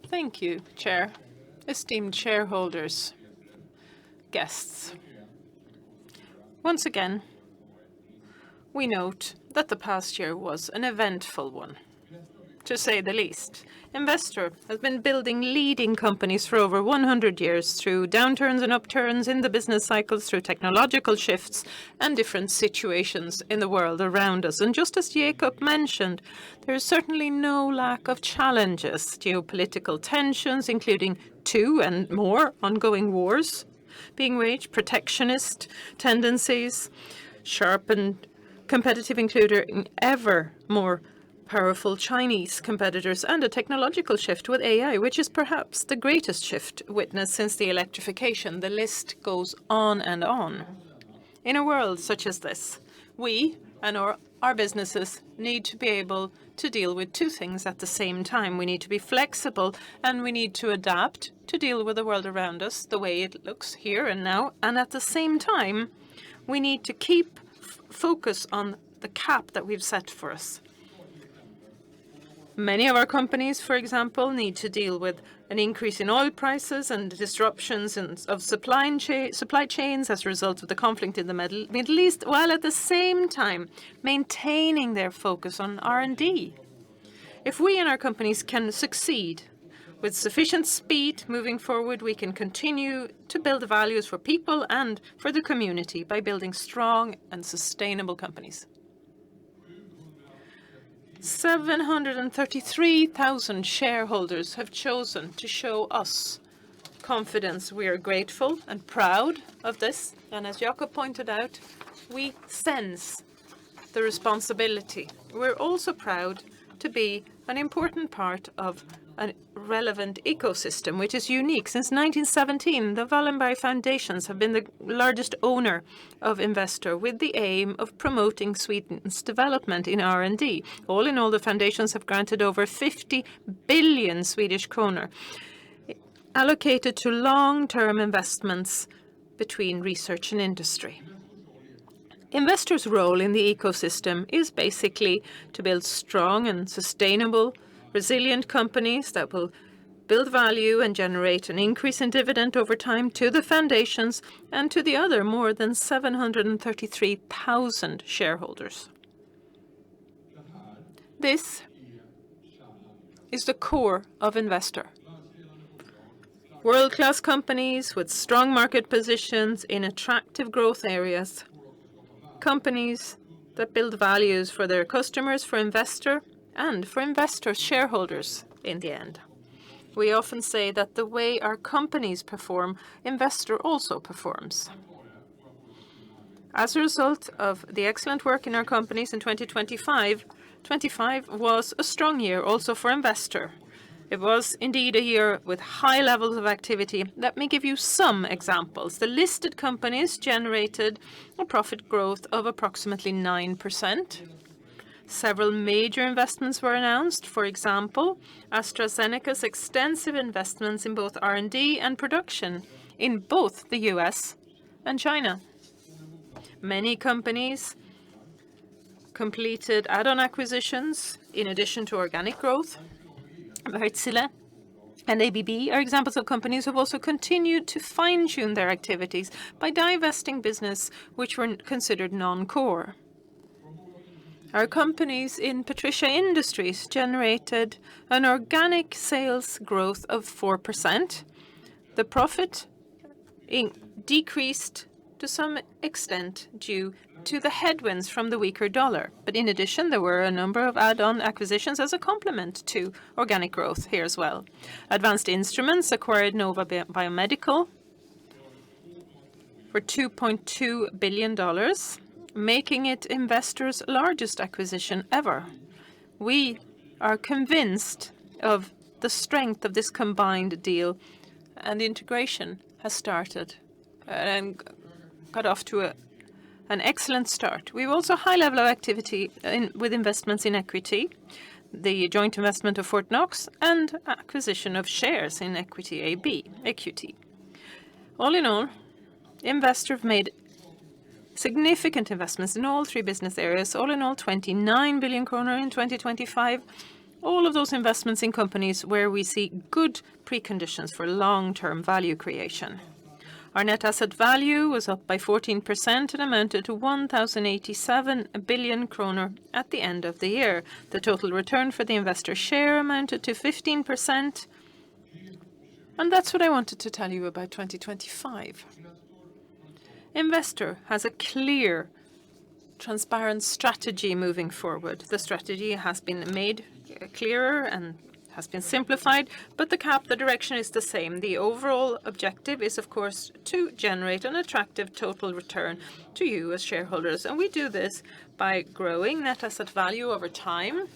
Thank you, Chair. Esteemed shareholders, guests. Once again, we note that the past year was an eventful one, to say the least. Investor has been building leading companies for over 100 years through downturns and upturns in the business cycles, through technological shifts and different situations in the world around us. And just as Jacob mentioned, there is certainly no lack of challenges, geopolitical tensions, including 2 and more ongoing wars being waged, protectionist tendencies, sharpened competitive including ever more powerful Chinese competitors, and a technological shift with AI, which is perhaps the greatest shift witnessed since the electrification. The list goes on and on. In a world such as this, we and our businesses need to be able to deal with 2 things at the same time. We need to be flexible and we need to adapt to deal with the world around us the way it looks here and now. And at the same time, we need to keep focus on the cap that we've set for us. Many of our companies, for example, need to deal with an increase in oil prices and disruptions of supply chains as a result of the conflict in the Middle East, while at the same time maintaining their focus on R&D. If we and our companies can succeed with sufficient speed moving forward, we can continue to build values for people and for the community by building strong and sustainable companies. 733,000 shareholders have chosen to show us confidence. We are grateful and proud of this. And as Jakob pointed out, we sense the responsibility. We're also proud to be an important part of a relevant ecosystem, which is unique. Since 1917, the Wallenberg Foundations have been the largest owner of Investor, with the aim of promoting Sweden's development in R&D. All in all, the foundations have granted over 50 billion Swedish kronor allocated to long-term investments between research and industry. Investors' role in the ecosystem is basically to build strong and sustainable, resilient companies that will build value and generate an increase in dividend over time to the foundations and to the other more than 733,000 shareholders. This is the core of Investor. World-class companies with strong market positions in attractive growth areas. Companies that build values for their customers, for Investor, and for Investor shareholders in the end. We often say that the way our companies perform, Investor also performs. As a result of the excellent work in our companies in 2025, 2025 was a strong year also for Investor. It was indeed a year with high levels of activity. Let me give you some examples. The listed companies generated a profit growth of approximately 9%. Several major investments were announced. For example, AstraZeneca's extensive investments in both R&D and production in both the US and China. Many companies completed add-on acquisitions in addition to organic growth. Wärtsilä and ABB are examples of companies who have also continued to fine-tune their activities by divesting business which were considered non-core. Our companies in Patricia Industries generated an organic sales growth of 4%. The profit decreased to some extent due to the headwinds from the weaker dollar. But in addition, there were a number of add-on acquisitions as a complement to organic growth here as well. Advanced Instruments acquired Nova Biomedical for $2.2 billion, making it Investor's largest acquisition ever. We are convinced of the strength of this combined deal, and the integration has started and got off to an excellent start. We have also high level of activity with investments in equity, the joint investment of Fort Knox, and acquisition of shares in Equity AB, EQT. All in all, Investor have made significant investments in all 3 business areas. All in all, 29 billion kronor in 2025, all of those investments in companies where we see good preconditions for long-term value creation. Our net asset value was up by 14% and amounted to 1,087 billion kroner at the end of the year. The total return for the investor share amounted to 15%. And that's what I wanted to tell you about 2025. Investor has a clear, transparent strategy moving forward. The strategy has been made clearer and has been simplified, but the direction is the same. The overall objective is, of course, to generate an attractive total return to you as shareholders. And we do this by growing net asset value over time,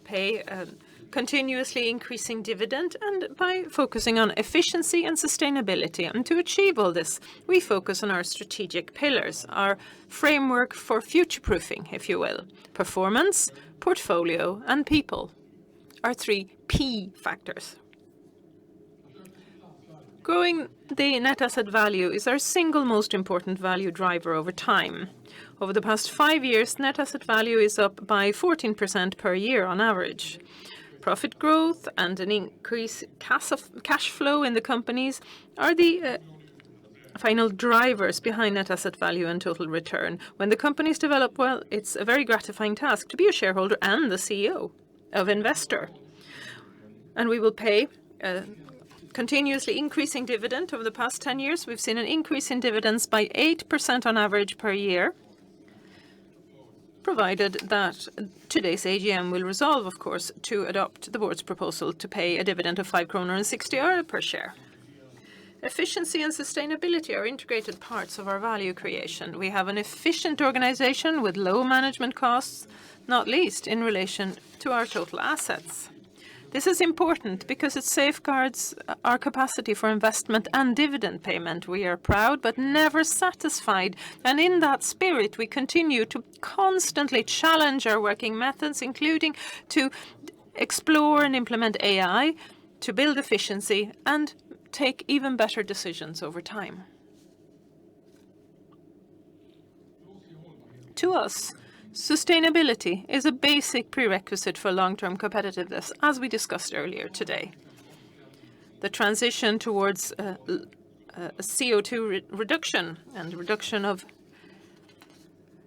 pay a continuously increasing dividend, and by focusing on efficiency and sustainability. And to achieve all this, we focus on our strategic pillars, our framework for future-proofing, if you will. Performance, portfolio, and people are 3 P factors. Growing the net asset value is our single most important value driver over time. Over the past 5 years, net asset value is up by 14% per year on average. Profit growth and an increased cash flow in the companies are the final drivers behind net asset value and total return. When the companies develop well, it's a very gratifying task to be a shareholder and the CEO of Investor. And we will pay a continuously increasing dividend. Over the past 10 years, we've seen an increase in dividends by 8% on average per year, provided that today's AGM will resolve, of course, to adopt the board's proposal to pay a dividend of 5.60 kroner per share. Efficiency and sustainability are integrated parts of our value creation. We have an efficient organization with low management costs, not least in relation to our total assets. This is important because it safeguards our capacity for investment and dividend payment. We are proud but never satisfied, and in that spirit we continue to constantly challenge our working methods, including to explore and implement AI, to build efficiency and take even better decisions over time. To us, sustainability is a basic prerequisite for long-term competitiveness, as we discussed earlier today. The transition towards a CO2 reduction and reduction of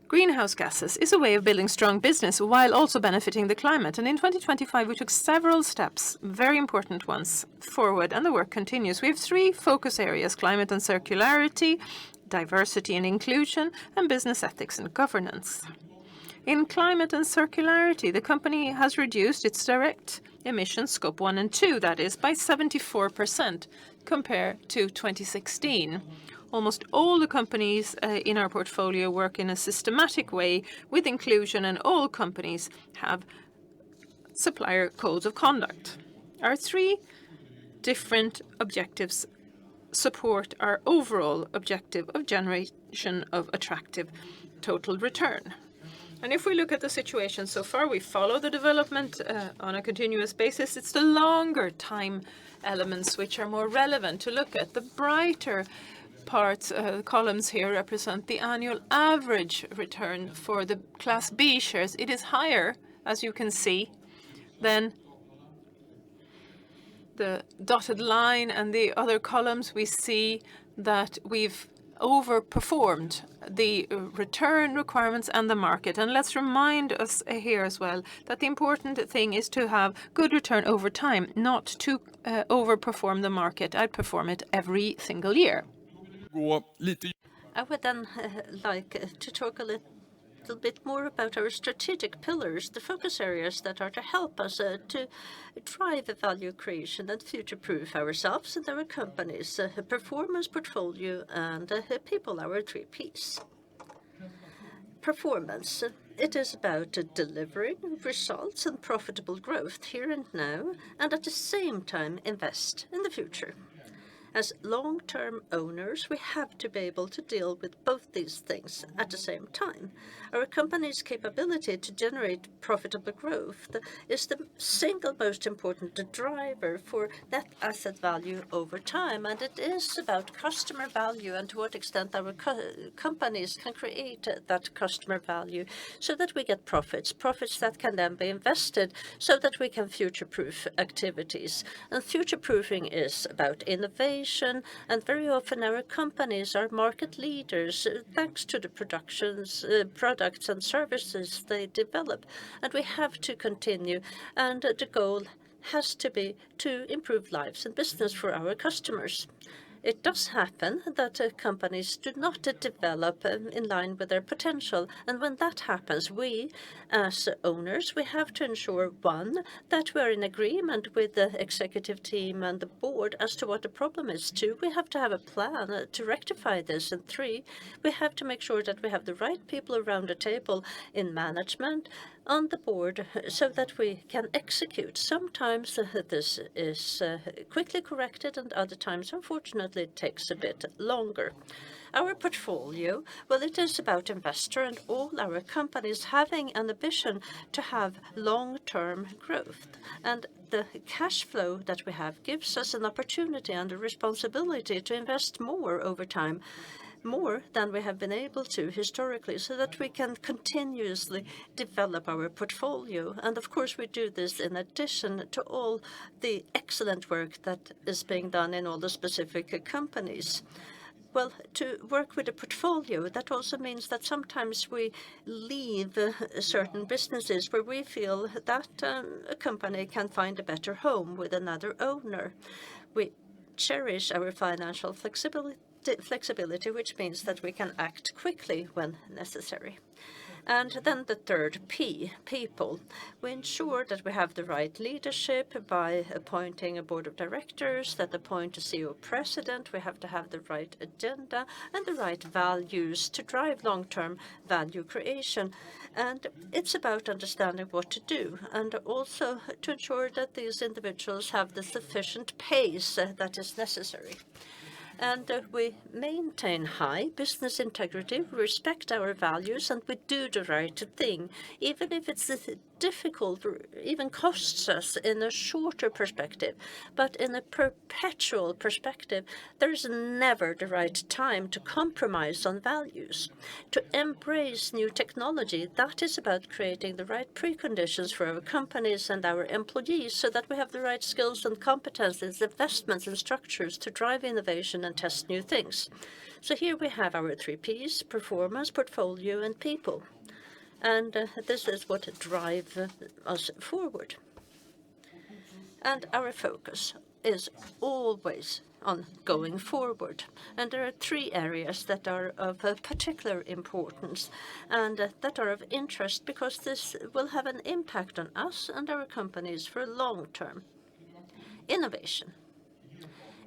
greenhouse gases is a way of building strong business while also benefiting the climate. And in 2025, we took several steps, very important ones, forward, and the work continues. We have 3 focus areas: climate and circularity, diversity and inclusion, and business ethics and governance. In climate and circularity, the company has reduced its direct emissions, Scope 1 and 2, that is, by 74% compared to 2016. Almost all the companies in our portfolio work in a systematic way with inclusion, and all companies have supplier codes of conduct. Our 3 different objectives support our overall objective of generation of attractive total return. And if we look at the situation so far, we follow the development on a continuous basis. It's the longer time elements which are more relevant to look at. The brighter parts, columns here represent the annual average return for the Class B shares. It is higher, as you can see, than the dotted line and the other columns. We see that we've overperformed the return requirements and the market. And let's remind us here as well that the important thing is to have good return over time, not to overperform the market, outperform it every single year. I would then like to talk a little bit more about our strategic pillars, the focus areas that are to help us to drive value creation and future-proof ourselves and our companies. Performance, portfolio, and people, our 3 Ps. Performance. It is about delivering results and profitable growth here and now, and at the same time invest in the future. As long-term owners, we have to be able to deal with both these things at the same time. Our company's capability to generate profitable growth is the single most important driver for net asset value over time, and it is about customer value and to what extent our companies can create that customer value so that we get profits that can then be invested so that we can future-proof activities. And future-proofing is about innovation, and very often our companies are market leaders thanks to the products and services they develop. And we have to continue, and the goal has to be to improve lives and business for our customers. It does happen that companies do not develop in line with their potential, and when that happens, we, as owners, we have to ensure, one, that we are in agreement with the executive team and the board as to what the problem is. Two, we have to have a plan to rectify this, and three, we have to make sure that we have the right people around the table in management, on the board, so that we can execute. Sometimes this is quickly corrected, and other times, unfortunately, it takes a bit longer. Our portfolio, well, it is about investor and all our companies having an ambition to have long-term growth. And the cash flow that we have gives us an opportunity and a responsibility to invest more over time, more than we have been able to historically, so that we can continuously develop our portfolio. And of course, we do this in addition to all the excellent work that is being done in all the specific companies. Well, to work with a portfolio, that also means that sometimes we leave certain businesses where we feel that a company can find a better home with another owner. We cherish our financial flexibility, which means that we can act quickly when necessary. And then the third P, people. We ensure that we have the right leadership by appointing a board of directors that appoint a CEO president. We have to have the right agenda and the right values to drive long-term value creation. And it's about understanding what to do, and also to ensure that these individuals have the sufficient pace that is necessary. And we maintain high business integrity, respect our values, and we do the right thing, even if it's difficult or even costs us in a shorter perspective. But in a perpetual perspective, there is never the right time to compromise on values. To embrace new technology, that is about creating the right preconditions for our companies and our employees so that we have the right skills and competences, investments and structures to drive innovation and test new things. So here we have our 3 Ps: performance, portfolio, and people. And this is what drives us forward. And our focus is always on going forward. And there are 3 areas that are of particular importance and that are of interest because this will have an impact on us and our companies for long term. Innovation.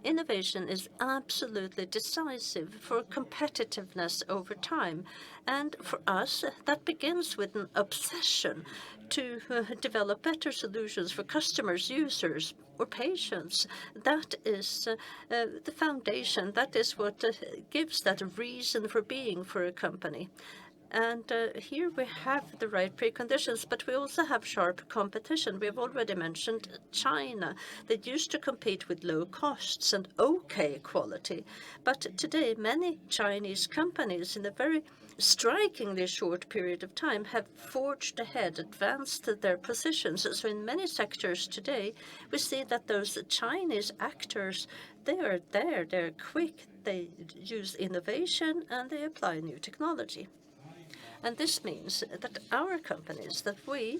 Innovation is absolutely decisive for competitiveness over time. And for us, that begins with an obsession to develop better solutions for customers, users, or patients. That is the foundation. That is what gives that reason for being for a company. And here we have the right preconditions, but we also have sharp competition. We have already mentioned China. They used to compete with low costs and okay quality. But today, many Chinese companies in a very strikingly short period of time have forged ahead, advanced their positions. So in many sectors today, we see that those Chinese actors, they are there, they're quick, they use innovation, and they apply new technology. And this means that our companies, that we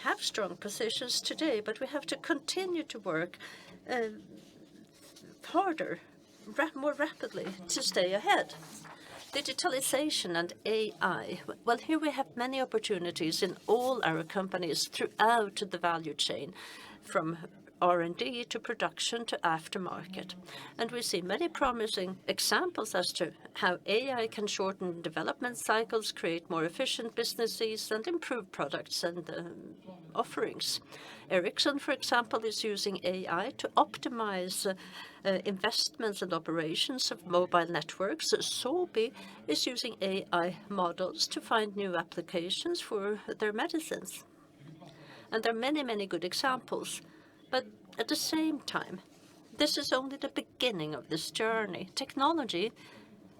have strong positions today, but we have to continue to work harder, more rapidly to stay ahead. Digitalization and AI. Well, here we have many opportunities in all our companies throughout the value chain, from R&D to production to aftermarket. And we see many promising examples as to how AI can shorten development cycles, create more efficient businesses, and improve products and offerings. Ericsson, for example, is using AI to optimize investments and operations of mobile networks. Sobi is using AI models to find new applications for their medicines. And there are many, many good examples. But at the same time, this is only the beginning of this journey. Technology,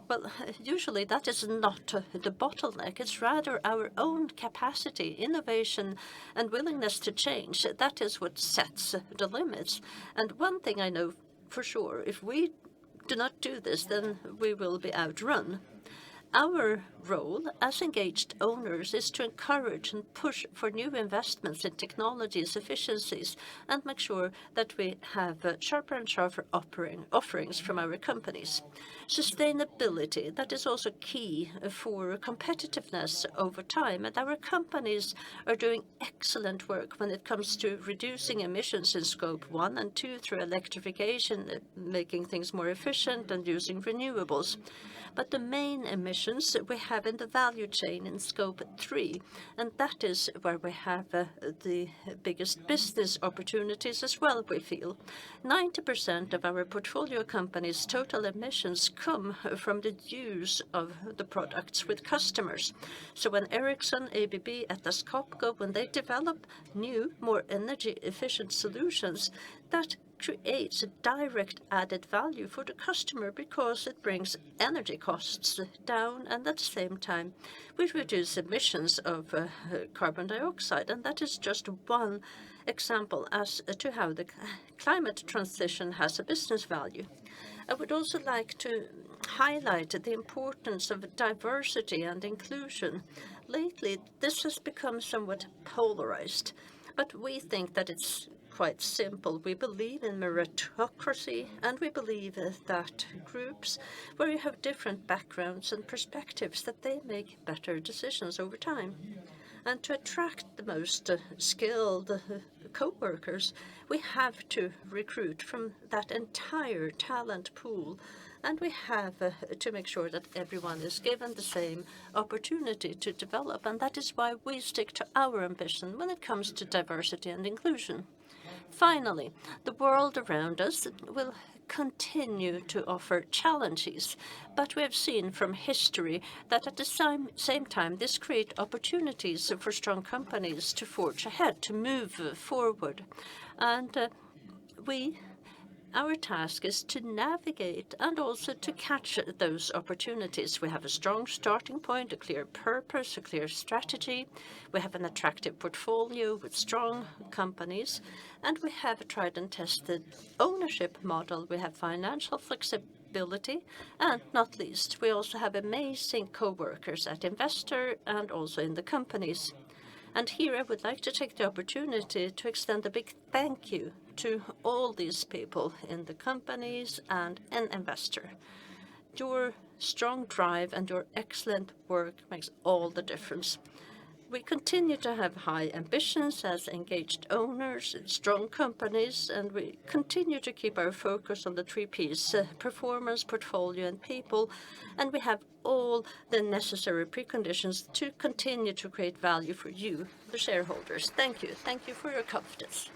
well, usually that is not the bottleneck. It's rather our own capacity, innovation, and willingness to change. That is what sets the limits. And one thing I know for sure, if we do not do this, then we will be outrun. Our role as engaged owners is to encourage and push for new investments in technologies, efficiencies, and make sure that we have sharper and sharper offerings from our companies. Sustainability, that is also key for competitiveness over time, and our companies are doing excellent work when it comes to reducing emissions in Scope 1 and 2 through electrification, making things more efficient and using renewables. But the main emissions we have in the value chain in Scope 3, and that is where we have the biggest business opportunities as well, we feel. 90% of our portfolio companies' total emissions come from the use of the products with customers. So when Ericsson, ABB, Atlas Copco, when they develop new, more energy-efficient solutions, that creates a direct added value for the customer because it brings energy costs down, and at the same time we reduce emissions of carbon dioxide. And that is just one example as to how the climate transition has a business value. I would also like to highlight the importance of diversity and inclusion. Lately, this has become somewhat polarized, but we think that it's quite simple. We believe in meritocracy, and we believe that groups where you have different backgrounds and perspectives, that they make better decisions over time. And to attract the most skilled co-workers, we have to recruit from that entire talent pool, and we have to make sure that everyone is given the same opportunity to develop, and that is why we stick to our ambition when it comes to diversity and inclusion. Finally, the world around us will continue to offer challenges, but we have seen from history that at the same time this creates opportunities for strong companies to forge ahead, to move forward. And our task is to navigate and also to catch those opportunities. We have a strong starting point, a clear purpose, a clear strategy. We have an attractive portfolio with strong companies, and we have a tried and tested ownership model. We have financial flexibility, and not least, we also have amazing co-workers at Investor and also in the companies. And here I would like to take the opportunity to extend a big thank you to all these people in the companies and in Investor. Your strong drive and your excellent work makes all the difference. We continue to have high ambitions as engaged owners in strong companies, and we continue to keep our focus on the 3 Ps, performance, portfolio, and people, and we have all the necessary preconditions to continue to create value for you, the shareholders. Thank you. Thank you for your confidence.